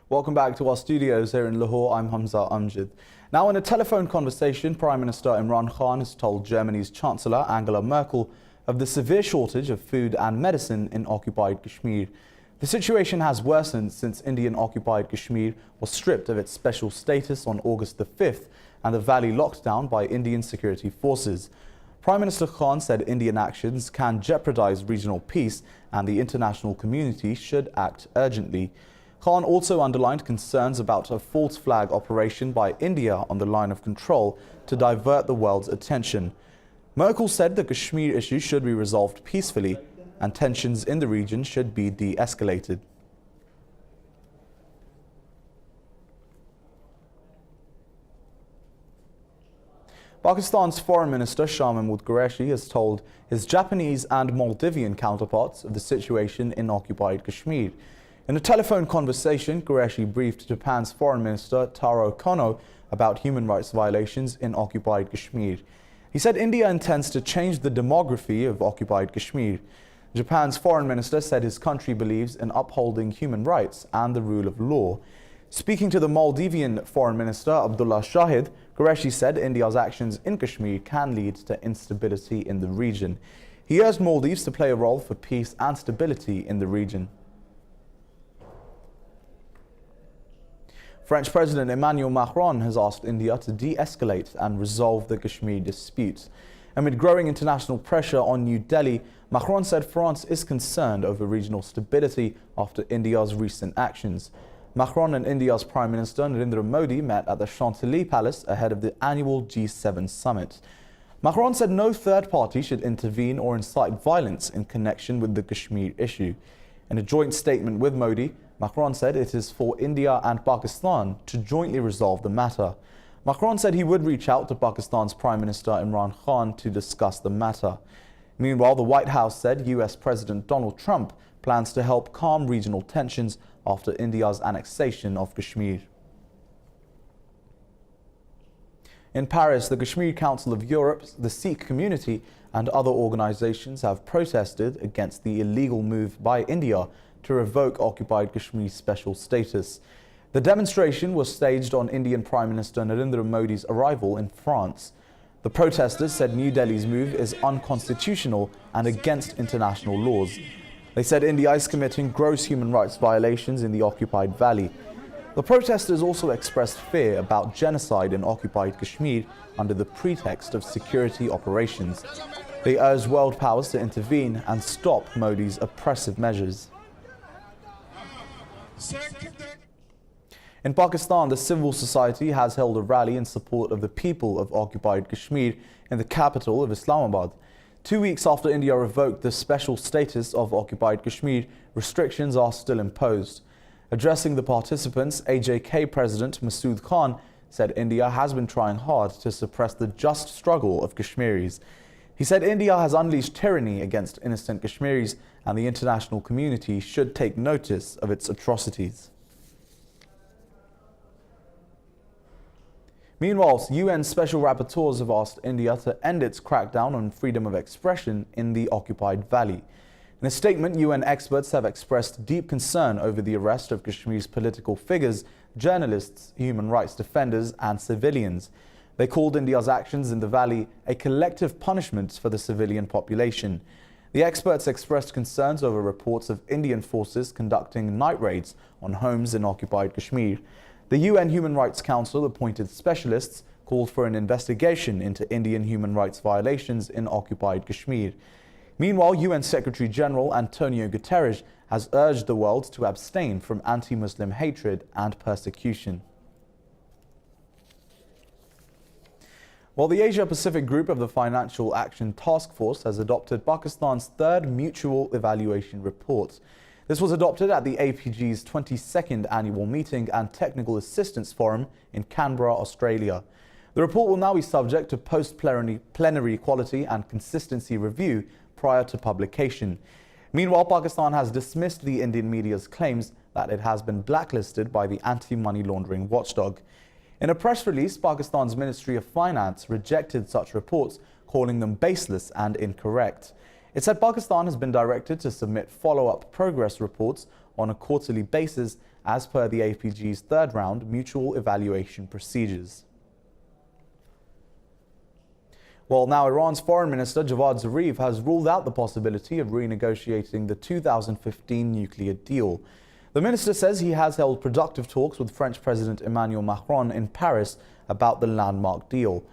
Welcome back to our studios here in Lahore. I'm Hamza Amjad. Now, in a telephone conversation, Prime Minister Imran Khan has told Germany's Chancellor Angela Merkel of the severe shortage of food and medicine in occupied Kashmir. The situation has worsened since Indian-occupied Kashmir was stripped of its special status on August the 5th and the valley locked down by Indian security forces. Prime Minister Khan said Indian actions can jeopardize regional peace and the international community should act urgently. Khan also underlined concerns about a false flag operation by India on the line of control to divert the world's attention. Merkel said the Kashmir issue should be resolved peacefully and tensions in the region should be de-escalated. Pakistan's Foreign Minister Shah Mahmood Qureshi has told his Japanese and Maldivian counterparts of the situation in occupied Kashmir. In a telephone conversation, Qureshi briefed Japan's Foreign Minister Taro Kono about human rights violations in occupied Kashmir. He said India intends to change the demography of occupied Kashmir. Japan's Foreign Minister said his country believes in upholding human rights and the rule of law. Speaking to the Maldivian Foreign Minister Abdullah Shahid, Qureshi said India's actions in Kashmir can lead to instability in the region. He urged Maldives to play a role for peace and stability in the region. French President Emmanuel Macron has asked India to de-escalate and resolve the Kashmir dispute. Amid growing international pressure on New Delhi, Macron said France is concerned over regional stability after India's recent actions. Macron and India's Prime Minister Narendra Modi met at the Chantilly Palace ahead of the annual G7 summit. Macron said no third party should intervene or incite violence in connection with the Kashmir issue. In a joint statement with Modi, Macron said it is for India and Pakistan to jointly resolve the matter. Macron said he would reach out to Pakistan's Prime Minister Imran Khan to discuss the matter. Meanwhile, the White House said US President Donald Trump plans to help calm regional tensions after India's annexation of Kashmir. In Paris, the Kashmir Council of Europe, the Sikh community and other organizations have protested against the illegal move by India to revoke occupied Kashmir's special status. The demonstration was staged on Indian Prime Minister Narendra Modi's arrival in France. The protesters said New Delhi's move is unconstitutional and against international laws. They said India is committing gross human rights violations in the occupied valley. The protesters also expressed fear about genocide in occupied Kashmir under the pretext of security operations. They urged world powers to intervene and stop Modi's oppressive measures. In Pakistan, the civil society has held a rally in support of the people of occupied Kashmir in the capital of Islamabad. 2 weeks after India revoked the special status of occupied Kashmir, restrictions are still imposed. Addressing the participants, AJK President Masood Khan said India has been trying hard to suppress the just struggle of Kashmiris. He said India has unleashed tyranny against innocent Kashmiris and the international community should take notice of its atrocities. Meanwhile, UN Special Rapporteurs have asked India to end its crackdown on freedom of expression in the occupied valley. In a statement, UN experts have expressed deep concern over the arrest of Kashmir's political figures, journalists, human rights defenders and civilians. They called India's actions in the valley a collective punishment for the civilian population. The experts expressed concerns over reports of Indian forces conducting night raids on homes in occupied Kashmir. The UN Human Rights Council appointed specialists called for an investigation into Indian human rights violations in occupied Kashmir. Meanwhile, UN Secretary General Antonio Guterres has urged the world to abstain from anti-Muslim hatred and persecution. While the Asia-Pacific group of the Financial Action Task Force has adopted Pakistan's third mutual evaluation report. This was adopted at the APG's 22nd annual meeting and technical assistance forum in Canberra, Australia. The report will now be subject to post-plenary quality and consistency review prior to publication. Meanwhile, Pakistan has dismissed the Indian media's claims that it has been blacklisted by the anti-money laundering watchdog. In a press release, Pakistan's Ministry of Finance rejected such reports, calling them baseless and incorrect. It said Pakistan has been directed to submit follow-up progress reports on a quarterly basis as per the APG's third round mutual evaluation procedures. Well, now Iran's Foreign Minister Javad Zarif has ruled out the possibility of renegotiating the 2015 nuclear deal. The minister says he has held productive talks with French President Emmanuel Macron in Paris about the landmark deal.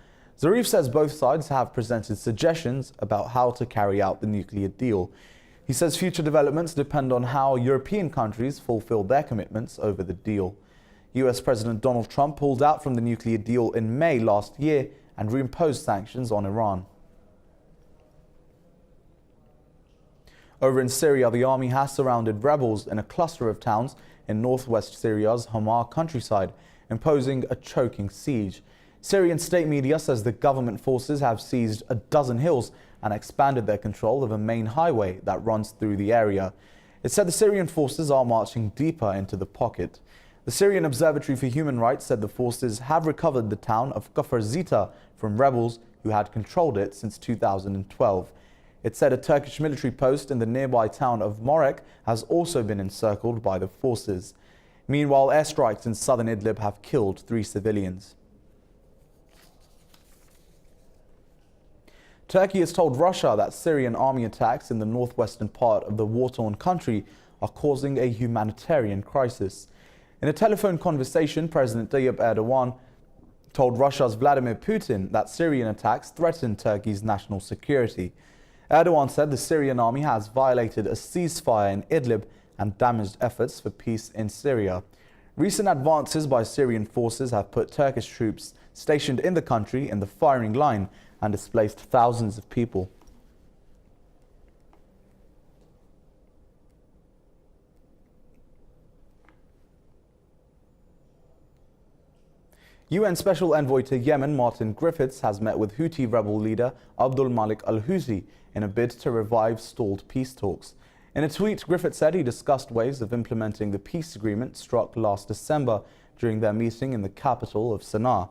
Zarif says both sides have presented suggestions about how to carry out the nuclear deal. He says future developments depend on how European countries fulfill their commitments over the deal. US President Donald Trump pulled out from the nuclear deal in May last year and reimposed sanctions on Iran. Over in Syria, the army has surrounded rebels in a cluster of towns in northwest Syria's Hama countryside, imposing a choking siege. Syrian state media says the government forces have seized a dozen hills and expanded their control of a main highway that runs through the area. It said the Syrian forces are marching deeper into the pocket. The Syrian Observatory for Human Rights said the forces have recovered the town of Kafr Zita from rebels who had controlled it since 2012. It said a Turkish military post in the nearby town of Morek has also been encircled by the forces. Meanwhile, airstrikes in southern Idlib have killed 3 civilians. Turkey has told Russia that Syrian army attacks in the northwestern part of the war-torn country are causing a humanitarian crisis. In a telephone conversation, President Tayyip Erdogan told Russia's Vladimir Putin that Syrian attacks threaten Turkey's national security. Erdogan said the Syrian army has violated a ceasefire in Idlib and damaged efforts for peace in Syria. Recent advances by Syrian forces have put Turkish troops stationed in the country in the firing line and displaced thousands of people. UN Special Envoy to Yemen Martin Griffiths has met with Houthi rebel leader Abdul Malik al-Houthi in a bid to revive stalled peace talks. In a tweet, Griffiths said he discussed ways of implementing the peace agreement struck last December during their meeting in the capital of Sana'a.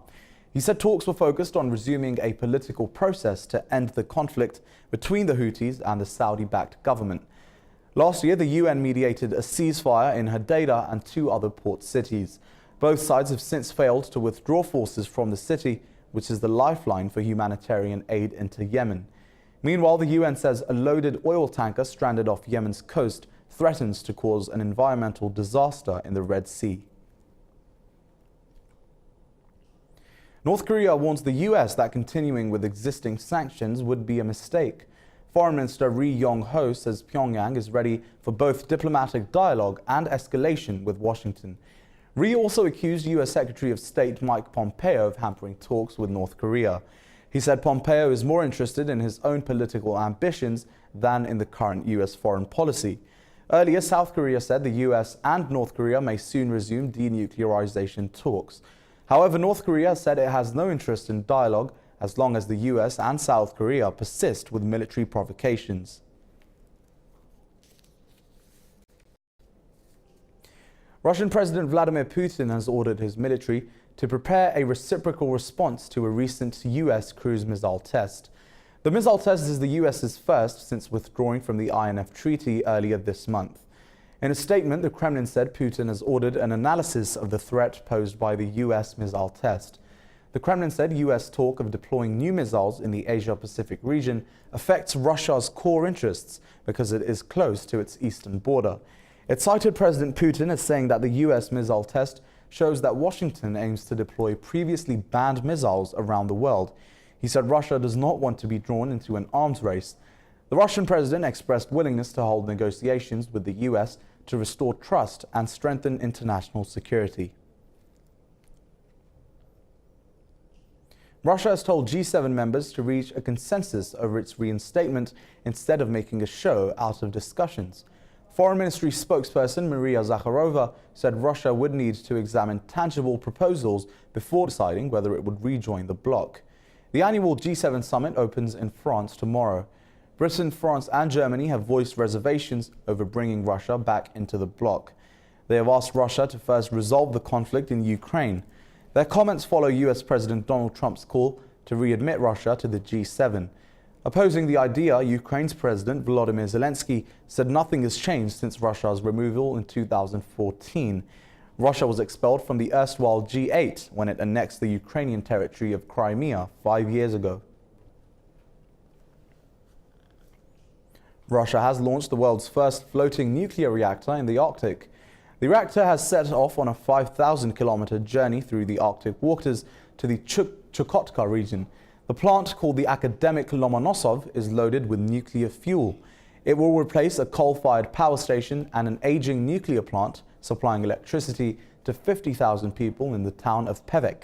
He said talks were focused on resuming a political process to end the conflict between the Houthis and the Saudi-backed government. Last year, the UN mediated a ceasefire in Hodeidah and 2 other port cities. Both sides have since failed to withdraw forces from the city, which is the lifeline for humanitarian aid into Yemen. Meanwhile, the UN says a loaded oil tanker stranded off Yemen's coast threatens to cause an environmental disaster in the Red Sea. North Korea warns the US that continuing with existing sanctions would be a mistake. Foreign Minister Ri Yong-ho says Pyongyang is ready for both diplomatic dialogue and escalation with Washington. Ri also accused US Secretary of State Mike Pompeo of hampering talks with North Korea. He said Pompeo is more interested in his own political ambitions than in the current US foreign policy. Earlier, South Korea said the US and North Korea may soon resume denuclearization talks. However, North Korea said it has no interest in dialogue as long as the US and South Korea persist with military provocations. Russian President Vladimir Putin has ordered his military to prepare a reciprocal response to a recent US cruise missile test. The missile test is the US's first since withdrawing from the INF Treaty earlier this month. In a statement, the Kremlin said Putin has ordered an analysis of the threat posed by the US missile test. The Kremlin said US talk of deploying new missiles in the Asia-Pacific region affects Russia's core interests because it is close to its eastern border. It cited President Putin as saying that the US missile test shows that Washington aims to deploy previously banned missiles around the world. He said Russia does not want to be drawn into an arms race. The Russian president expressed willingness to hold negotiations with the US to restore trust and strengthen international security. Russia has told G7 members to reach a consensus over its reinstatement instead of making a show out of discussions. Foreign Ministry spokesperson Maria Zakharova said Russia would need to examine tangible proposals before deciding whether it would rejoin the bloc. The annual G7 summit opens in France tomorrow. Britain, France and Germany have voiced reservations over bringing Russia back into the bloc. They have asked Russia to first resolve the conflict in Ukraine. Their comments follow US President Donald Trump's call to readmit Russia to the G7. Opposing the idea, Ukraine's President Volodymyr Zelensky said nothing has changed since Russia's removal in 2014. Russia was expelled from the erstwhile G8 when it annexed the Ukrainian territory of Crimea 5 years ago. Russia has launched the world's first floating nuclear reactor in the Arctic. The reactor has set off on a 5,000-kilometer journey through the Arctic waters to the Chukotka region. The plant, called the Academic Lomonosov, is loaded with nuclear fuel. It will replace a coal-fired power station and an aging nuclear plant, supplying electricity to 50,000 people in the town of Pevek.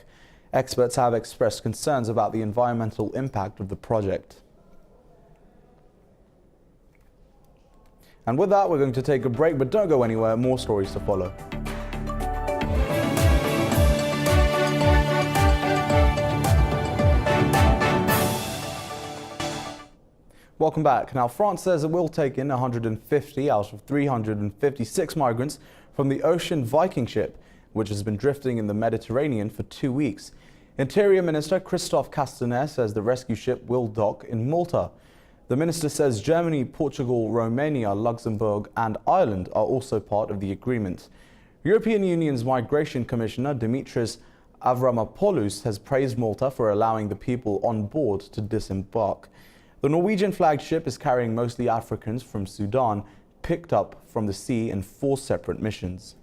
Experts have expressed concerns about the environmental impact of the project. And with that, we're going to take a break, but don't go anywhere. More stories to follow. Welcome back. Now, France says it will take in 150 out of 356 migrants from the Ocean Viking ship, which has been drifting in the Mediterranean for 2 weeks. Interior Minister Christophe Castaner says the rescue ship will dock in Malta. The minister says Germany, Portugal, Romania, Luxembourg and Ireland are also part of the agreement. European Union's Migration Commissioner Dimitris Avramopoulos has praised Malta for allowing the people on board to disembark. The Norwegian flagged ship is carrying mostly Africans from Sudan, picked up from the sea in 4 separate missions.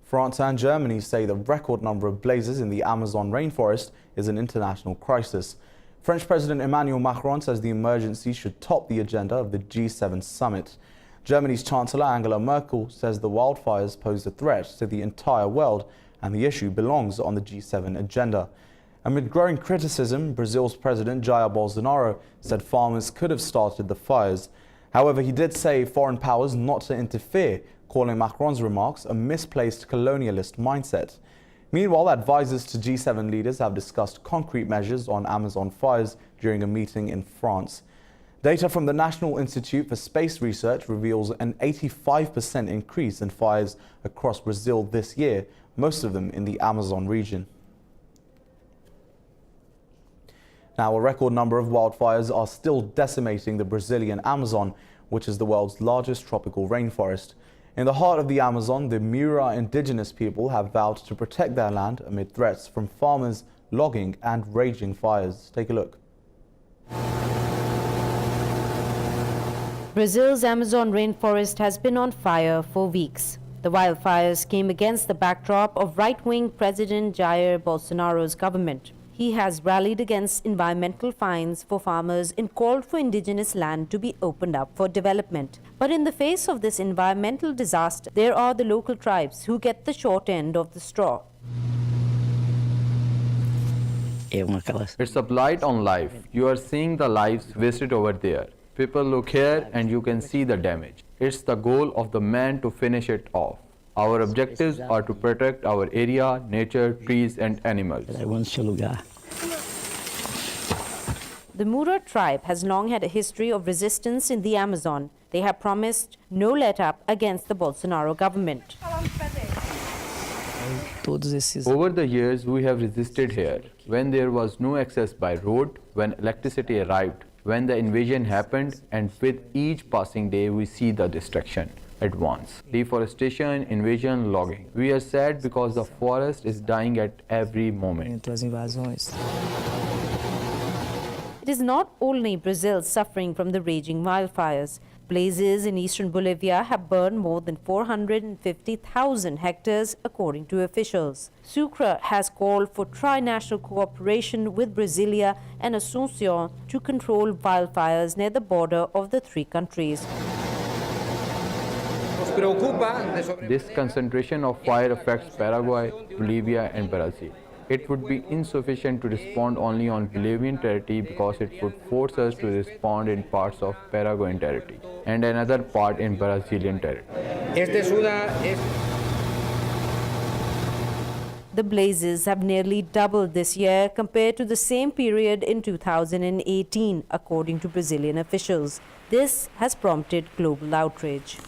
France and Germany say the record number of blazes in the Amazon rainforest is an international crisis. French President Emmanuel Macron says the emergency should top the agenda of the G7 summit. Germany's Chancellor Angela Merkel says the wildfires pose a threat to the entire world and the issue belongs on the G7 agenda. Amid growing criticism, Brazil's President Jair Bolsonaro said farmers could have started the fires. However, he did say foreign powers not to interfere, calling Macron's remarks a misplaced colonialist mindset. Meanwhile, advisors to G7 leaders have discussed concrete measures on Amazon fires during a meeting in France. Data from the National Institute for Space Research reveals an 85% increase in fires across Brazil this year, most of them in the Amazon region. Now, a record number of wildfires are still decimating the Brazilian Amazon, which is the world's largest tropical rainforest. In the heart of the Amazon, the Mura indigenous people have vowed to protect their land amid threats from farmers, logging and raging fires. Take a look. Brazil's Amazon rainforest has been on fire for weeks. The wildfires came against the backdrop of right-wing President Jair Bolsonaro's government. He has rallied against environmental fines for farmers and called for indigenous land to be opened up for development. But in the face of this environmental disaster, there are the local tribes who get the short end of the straw. It's a blight on life. You are seeing the lives wasted over there. People look here and you can see the damage. It's the goal of the man to finish it off. Our objectives are to protect our area, nature, trees and animals. The Mura tribe has long had a history of resistance in the Amazon. They have promised no let-up against the Bolsonaro government. Over the years, we have resisted here. When there was no access by road, when electricity arrived, when the invasion happened, and with each passing day, we see the destruction at once. Deforestation, invasion, logging. We are sad because the forest is dying at every moment. It is not only Brazil suffering from the raging wildfires. Blazes in eastern Bolivia have burned more than 450,000 hectares, according to officials. Sucre has called for tri-national cooperation with Brasilia and Asunción to control wildfires near the border of the 3 countries. This concentration of fire affects Paraguay, Bolivia and Brazil. It would be insufficient to respond only on Bolivian territory because it would force us to respond in parts of Paraguayan territory and another part in Brazilian territory. The blazes have nearly doubled this year compared to the same period in 2018, according to Brazilian officials. This has prompted global outrage.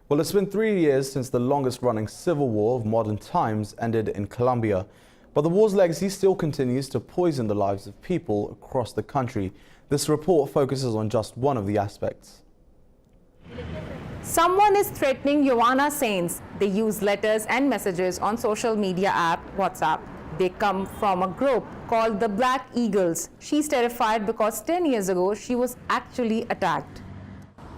Well, it's been 3 years since the longest-running civil war of modern times ended in Colombia. But the war's legacy still continues to poison the lives of people across the country. This report focuses on just one of the aspects. Someone is threatening Ioana Sainz. They use letters and messages on social media app WhatsApp. They come from a group called the Black Eagles. She's terrified because 10 years ago she was actually attacked.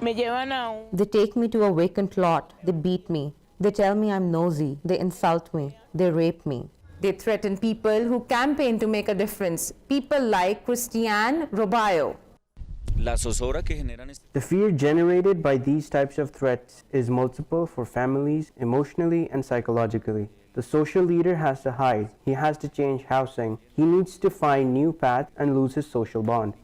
They take me to a vacant lot. They beat me. They tell me I'm nosy. They insult me. They rape me. They threaten people who campaign to make a difference. People like Christiane Robayo. The fear generated by these types of threats is multiple for families, emotionally and psychologically. The social leader has to hide. He has to change housing. He needs to find new path and lose his social bond.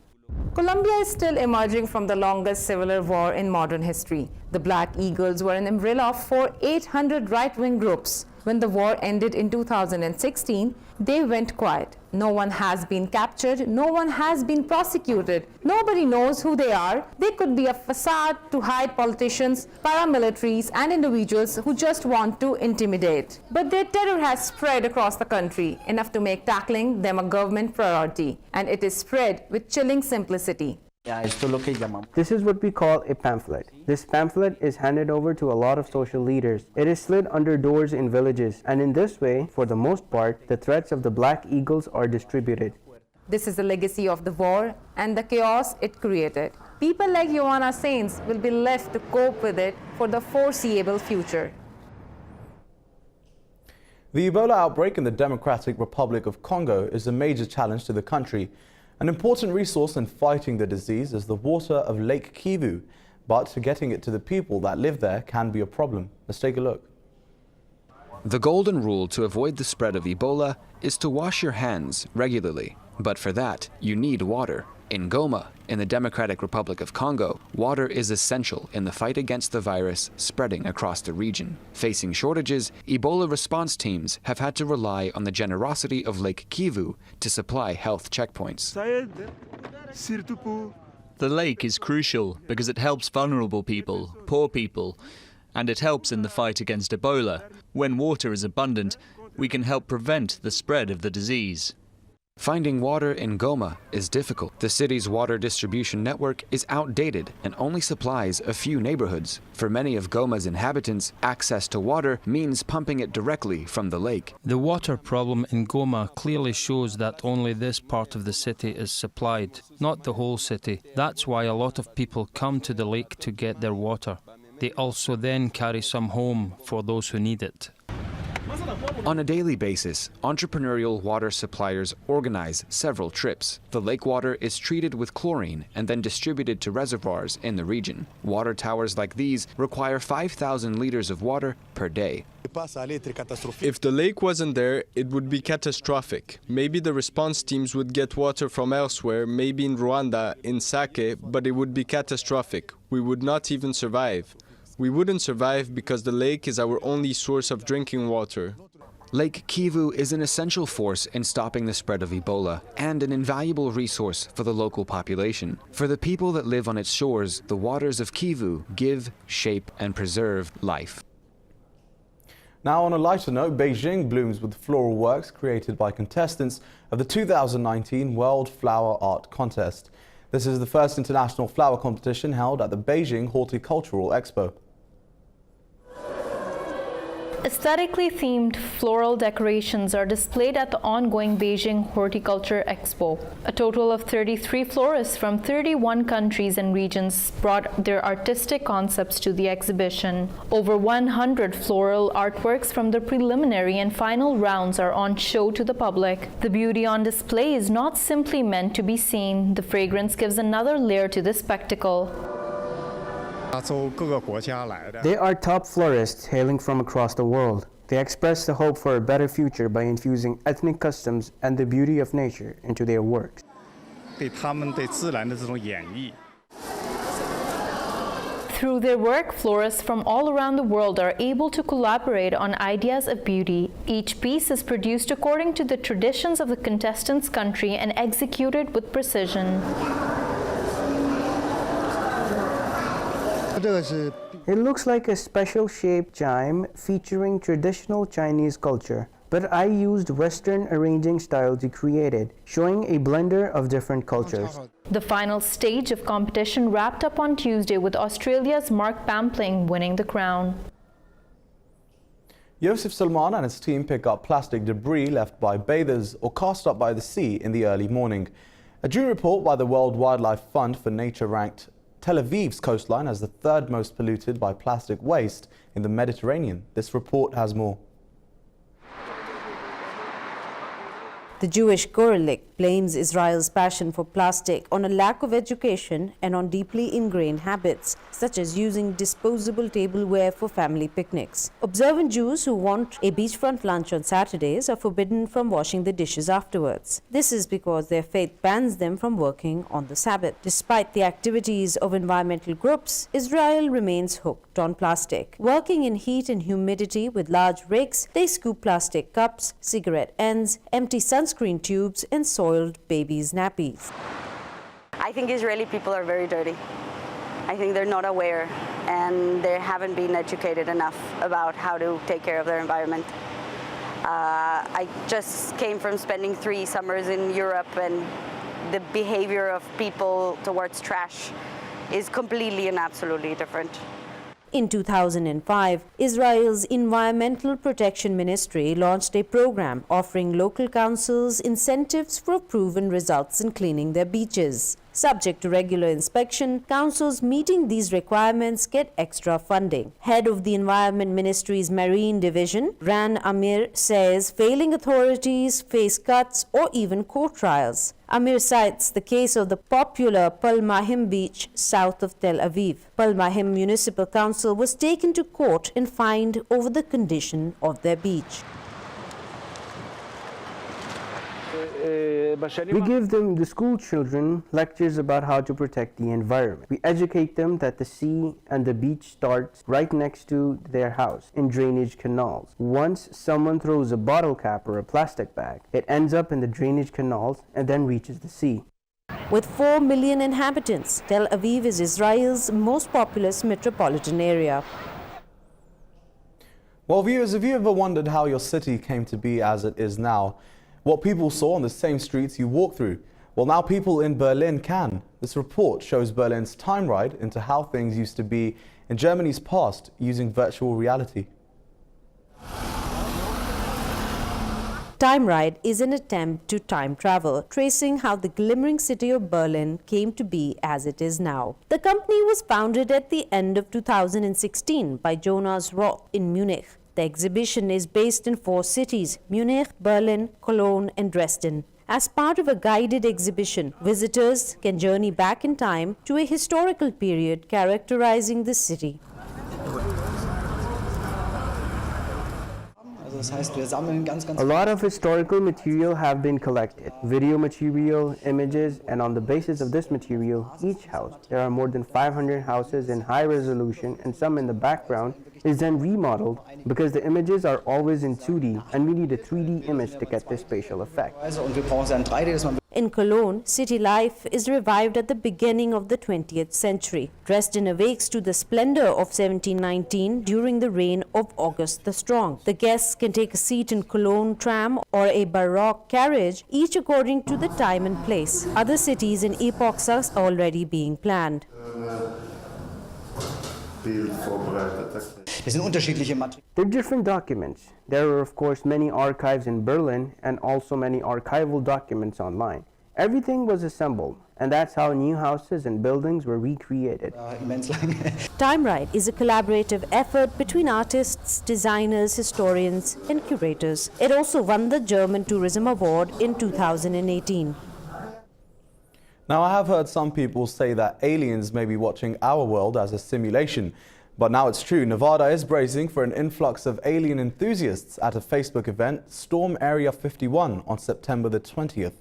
Colombia is still emerging from the longest civil war in modern history. The Black Eagles were an umbrella for 800 right-wing groups. When the war ended in 2016, they went quiet. No one has been captured. No one has been prosecuted. Nobody knows who they are. They could be a facade to hide politicians, paramilitaries, and individuals who just want to intimidate. But their terror has spread across the country, enough to make tackling them a government priority. And it is spread with chilling simplicity. This is what we call a pamphlet. This pamphlet is handed over to a lot of social leaders. It is slid under doors in villages, and in this way, for the most part, the threats of the Black Eagles are distributed. This is the legacy of the war and the chaos it created. People like Ioana Sainz will be left to cope with it for the foreseeable future. The Ebola outbreak in the Democratic Republic of Congo is a major challenge to the country. An important resource in fighting the disease is the water of Lake Kivu, but getting it to the people that live there can be a problem. Let's take a look. The golden rule to avoid the spread of Ebola is to wash your hands regularly. But for that, you need water. In Goma, in the Democratic Republic of Congo, water is essential in the fight against the virus spreading across the region. Facing shortages, Ebola response teams have had to rely on the generosity of Lake Kivu to supply health checkpoints. The lake is crucial because it helps vulnerable people, poor people, and it helps in the fight against Ebola. When water is abundant, we can help prevent the spread of the disease. Finding water in Goma is difficult. The city's water distribution network is outdated and only supplies a few neighborhoods. For many of Goma's inhabitants, access to water means pumping it directly from the lake. The water problem in Goma clearly shows that only this part of the city is supplied, not the whole city. That's why a lot of people come to the lake to get their water. They also then carry some home for those who need it. On a daily basis, entrepreneurial water suppliers organize several trips. The lake water is treated with chlorine and then distributed to reservoirs in the region. Water towers like these require 5,000 liters of water per day. If the lake wasn't there, it would be catastrophic. Maybe the response teams would get water from elsewhere, maybe in Rwanda, in Sake, but it would be catastrophic. We would not even survive. We wouldn't survive because the lake is our only source of drinking water. Lake Kivu is an essential force in stopping the spread of Ebola and an invaluable resource for the local population. For the people that live on its shores, the waters of Kivu give, shape, and preserve life. Now, on a lighter note, Beijing blooms with floral works created by contestants of the 2019 World Flower Art Contest. This is the first international flower competition held at the Beijing Horticultural Expo. Aesthetically themed floral decorations are displayed at the ongoing Beijing Horticulture Expo. A total of 33 florists from 31 countries and regions brought their artistic concepts to the exhibition. Over 100 floral artworks from the preliminary and final rounds are on show to the public. The beauty on display is not simply meant to be seen. The fragrance gives another layer to the spectacle. They are top florists hailing from across the world. They express the hope for a better future by infusing ethnic customs and the beauty of nature into their works. Through their work, florists from all around the world are able to collaborate on ideas of beauty. Each piece is produced according to the traditions of the contestant's country and executed with precision. It looks like a special shaped chime featuring traditional Chinese culture, but I used Western arranging style to create it, showing a blender of different cultures. The final stage of competition wrapped up on Tuesday with Australia's Mark Pampling winning the crown. Yosef Salman and his team pick up plastic debris left by bathers or cast up by the sea in the early morning. A joint report by the World Wildlife Fund for Nature ranked Tel Aviv's coastline as the third most polluted by plastic waste in the Mediterranean. This report has more. The Jewish Koralik blames Israel's passion for plastic on a lack of education and on deeply ingrained habits, such as using disposable tableware for family picnics. Observant Jews who want a beachfront lunch on Saturdays are forbidden from washing the dishes afterwards. This is because their faith bans them from working on the Sabbath. Despite the activities of environmental groups, Israel remains hooked on plastic. Working in heat and humidity with large rakes, they scoop plastic cups, cigarette ends, empty sunscreen tubes, and soiled babies' nappies. I think Israeli people are very dirty. I think they're not aware and they haven't been educated enough about how to take care of their environment. I just came from spending 3 summers in Europe, and the behavior of people towards trash is completely and absolutely different. In 2005, Israel's Environmental Protection Ministry launched a program offering local councils incentives for proven results in cleaning their beaches. Subject to regular inspection, councils meeting these requirements get extra funding. Head of the Environment Ministry's Marine Division, Ran Amir, says failing authorities face cuts or even court trials. Amir cites the case of the popular Palmahim beach south of Tel Aviv. Palmahim Municipal Council was taken to court and fined over the condition of their beach. We give them, the school children, lectures about how to protect the environment. We educate them that the sea and the beach starts right next to their house in drainage canals. Once someone throws a bottle cap or a plastic bag, it ends up in the drainage canals and then reaches the sea. With 4 million inhabitants, Tel Aviv is Israel's most populous metropolitan area. Well, viewers, have you ever wondered how your city came to be as it is now? What people saw on the same streets you walk through? Well, now people in Berlin can. This report shows Berlin's time ride into how things used to be in Germany's past using virtual reality. Time Ride is an attempt to time travel, tracing how the glimmering city of Berlin came to be as it is now. The company was founded at the end of 2016 by Jonas Roth in Munich. The exhibition is based in 4 cities: Munich, Berlin, Cologne, and Dresden. As part of a guided exhibition, visitors can journey back in time to a historical period characterizing the city. A lot of historical material have been collected, video material, images, and on the basis of this material, each house, there are more than 500 houses in high resolution and some in the background, is then remodeled because the images are always in 2D and we need a 3D image to get this spatial effect. In Cologne, city life is revived at the beginning of the 20th century. Dresden awakes to the splendor of 1719 during the reign of August the Strong. The guests can take a seat in Cologne tram or a Baroque carriage, each according to the time and place. Other cities and epochs are already being planned. They're different documents. There are of course many archives in Berlin and also many archival documents online. Everything was assembled, and that's how new houses and buildings were recreated. Time Ride is a collaborative effort between artists, designers, historians, and curators. It also won the German Tourism Award in 2018. Now, I have heard some people say that aliens may be watching our world as a simulation. But now it's true. Nevada is bracing for an influx of alien enthusiasts at a Facebook event, Storm Area 51, on September the 20th.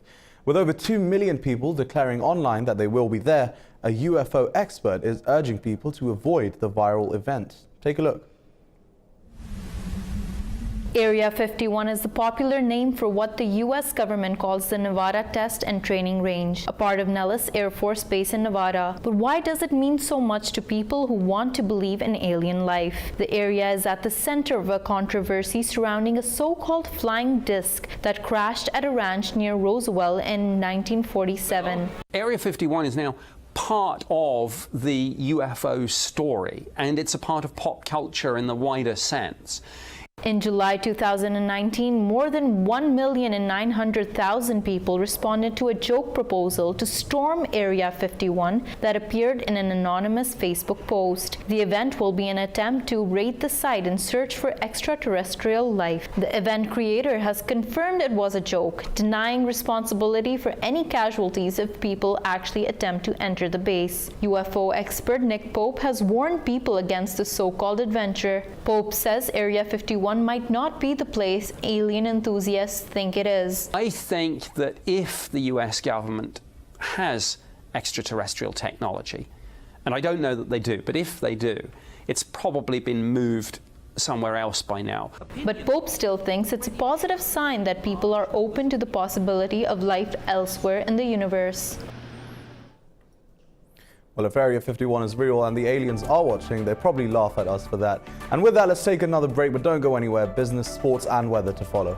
With over 2 million people declaring online that they will be there, a UFO expert is urging people to avoid the viral event. Take a look. Area 51 is the popular name for what the U.S. government calls the Nevada Test and Training Range, a part of Nellis Air Force Base in Nevada. But why does it mean so much to people who want to believe in alien life? The area is at the center of a controversy surrounding a so-called flying disc that crashed at a ranch near Roswell in 1947. Area 51 is now part of the UFO story, and it's a part of pop culture in the wider sense. In July 2019, more than 1,900,000 people responded to a joke proposal to storm Area 51 that appeared in an anonymous Facebook post. The event will be an attempt to raid the site and search for extraterrestrial life. The event creator has confirmed it was a joke, denying responsibility for any casualties if people actually attempt to enter the base. UFO expert Nick Pope has warned people against the so-called adventure. Pope says Area 51 might not be the place alien enthusiasts think it is. I think that if the US government has extraterrestrial technology, and I don't know that they do, but if they do, it's probably been moved somewhere else by now. But Pope still thinks it's a positive sign that people are open to the possibility of life elsewhere in the universe. Well, if Area 51 is real and the aliens are watching, they probably laugh at us for that. And with that, let's take another break, but don't go anywhere. Business, sports and weather to follow.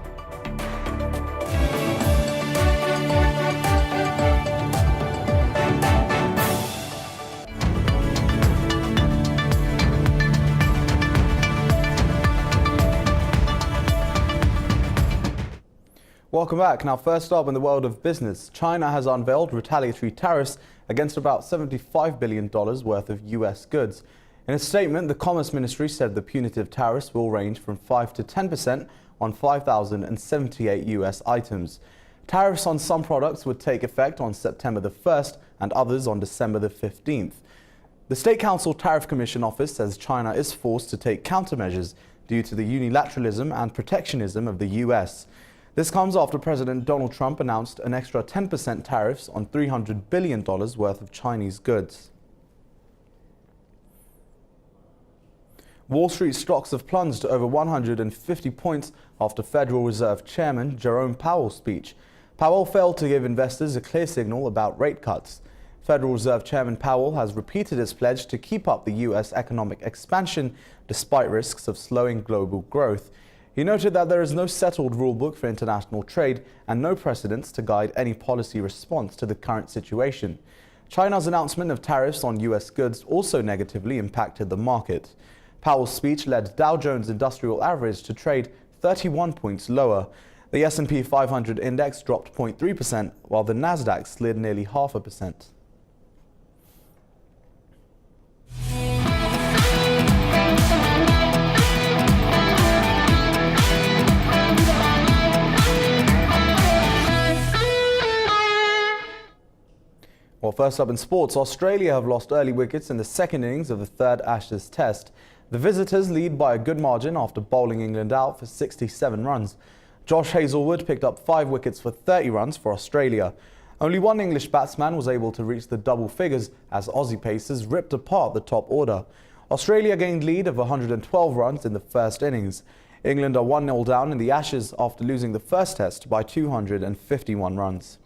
Welcome back. Now, first up in the world of business, China has unveiled retaliatory tariffs against about $75 billion worth of US goods. In a statement, the Commerce Ministry said the punitive tariffs will range from 5 to 10% on 5,078 US items. Tariffs on some products would take effect on September the 1st and others on December the 15th. The State Council Tariff Commission Office says China is forced to take countermeasures due to the unilateralism and protectionism of the US. This comes after President Donald Trump announced an extra 10% tariffs on $300 billion worth of Chinese goods. Wall Street stocks have plunged to over 150 points after Federal Reserve Chairman Jerome Powell's speech. Powell failed to give investors a clear signal about rate cuts. Federal Reserve Chairman Powell has repeated his pledge to keep up the U.S. economic expansion despite risks of slowing global growth. He noted that there is no settled rulebook for international trade and no precedents to guide any policy response to the current situation. China's announcement of tariffs on U.S. goods also negatively impacted the market. Powell's speech led Dow Jones Industrial Average to trade 31 points lower. The S&P 500 index dropped 0.3%, while the Nasdaq slid nearly 0.5%. Well, first up in sports, Australia have lost early wickets in the second innings of the third Ashes Test. The visitors lead by a good margin after bowling England out for 67 runs. Josh Hazlewood picked up 5 wickets for 30 runs for Australia. Only one English batsman was able to reach the double figures as Aussie pacers ripped apart the top order. Australia gained lead of 112 runs in the first innings. England are 1-0 down in the Ashes after losing the first Test by 251 runs.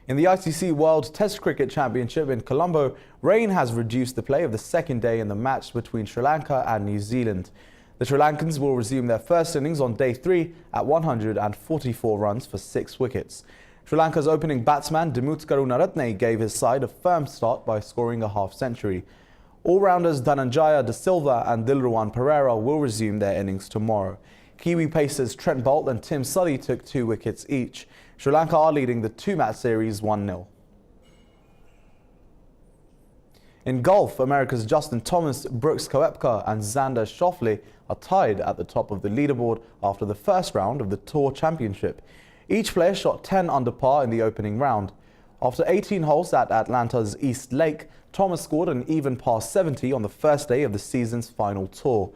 In the ICC World Test Cricket Championship in Colombo, rain has reduced the play of the second day in the match between Sri Lanka and New Zealand. The Sri Lankans will resume their first innings on day 3 at 144 runs for 6 wickets. Sri Lanka's opening batsman Dimuth Karunaratne gave his side a firm start by scoring a half-century. All-rounders Dhananjaya De Silva and Dilruwan Pereira will resume their innings tomorrow. Kiwi pacers Trent Boult and Tim Sully took 2 wickets each. Sri Lanka are leading the 2-match series 1-0. In golf, America's Justin Thomas, Brooks Koepka and Xander Schauffele are tied at the top of the leaderboard after the first round of the Tour Championship. Each player shot 10 under par in the opening round. After 18 holes at Atlanta's East Lake, Thomas scored an even par 70 on the first day of the season's final tour.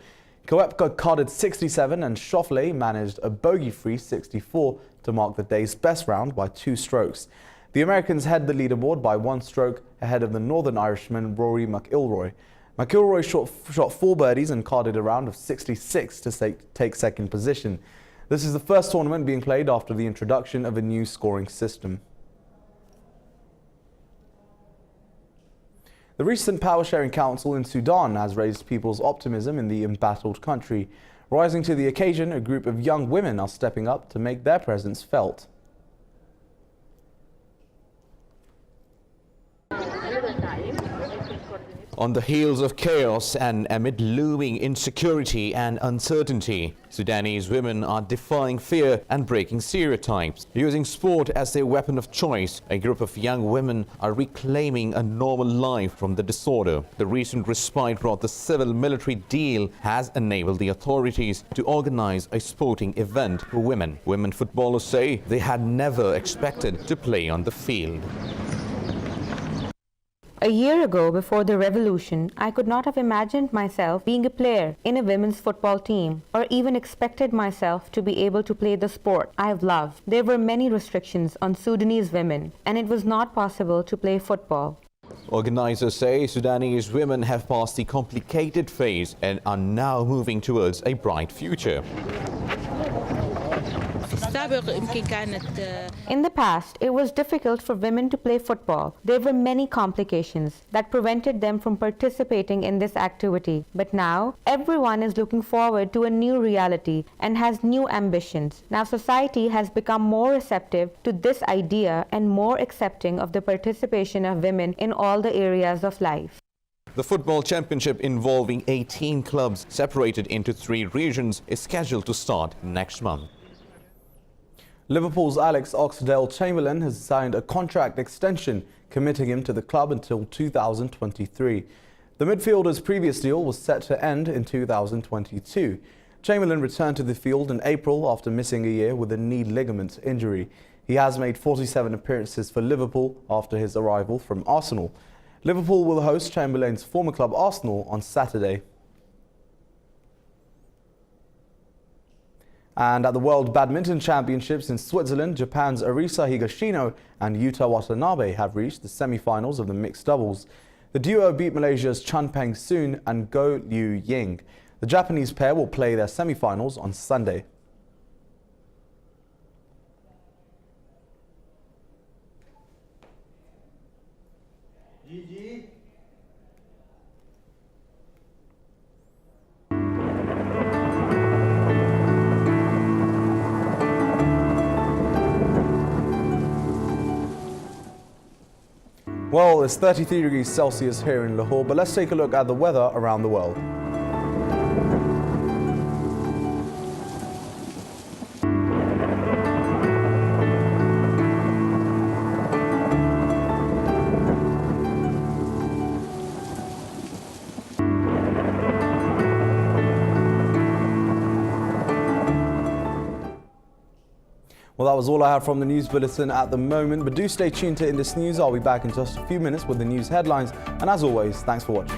Koepka carded 67 and Schauffele managed a bogey-free 64 to mark the day's best round by 2 strokes. The Americans head the leaderboard by 1 stroke ahead of the Northern Irishman Rory McIlroy. McIlroy shot 4 birdies and carded a round of 66 to take second position. This is the first tournament being played after the introduction of a new scoring system. The recent Power Sharing Council in Sudan has raised people's optimism in the embattled country. Rising to the occasion, a group of young women are stepping up to make their presence felt. On the heels of chaos and amid looming insecurity and uncertainty, Sudanese women are defying fear and breaking stereotypes. Using sport as their weapon of choice, a group of young women are reclaiming a normal life from the disorder. The recent respite brought the civil-military deal has enabled the authorities to organize a sporting event for women. Women footballers say they had never expected to play on the field. A year ago, before the revolution, I could not have imagined myself being a player in a women's football team, or even expected myself to be able to play the sport I have loved. There were many restrictions on Sudanese women, and it was not possible to play football. Organizers say Sudanese women have passed the complicated phase and are now moving towards a bright future. In the past, it was difficult for women to play football. There were many complications that prevented them from participating in this activity. But now, everyone is looking forward to a new reality and has new ambitions. Now, society has become more receptive to this idea and more accepting of the participation of women in all the areas of life. The football championship, involving 18 clubs separated into 3 regions, is scheduled to start next month. Liverpool's Alex Oxlade-Chamberlain has signed a contract extension committing him to the club until 2023. The midfielder's previous deal was set to end in 2022. Chamberlain returned to the field in April after missing a year with a knee ligament injury. He has made 47 appearances for Liverpool after his arrival from Arsenal. Liverpool will host Chamberlain's former club Arsenal on Saturday. And at the World Badminton Championships in Switzerland, Japan's Arisa Higashino and Yuta Watanabe have reached the semi-finals of the mixed doubles. The duo beat Malaysia's Chan Peng-soon and Go Liu Ying. The Japanese pair will play their semi-finals on Sunday. Well, it's 33 degrees Celsius here in Lahore, but let's take a look at the weather around the world. Well, that was all I have from the news bulletin at the moment, but do stay tuned to Indus News. I'll be back in just a few minutes with the news headlines. And as always, thanks for watching.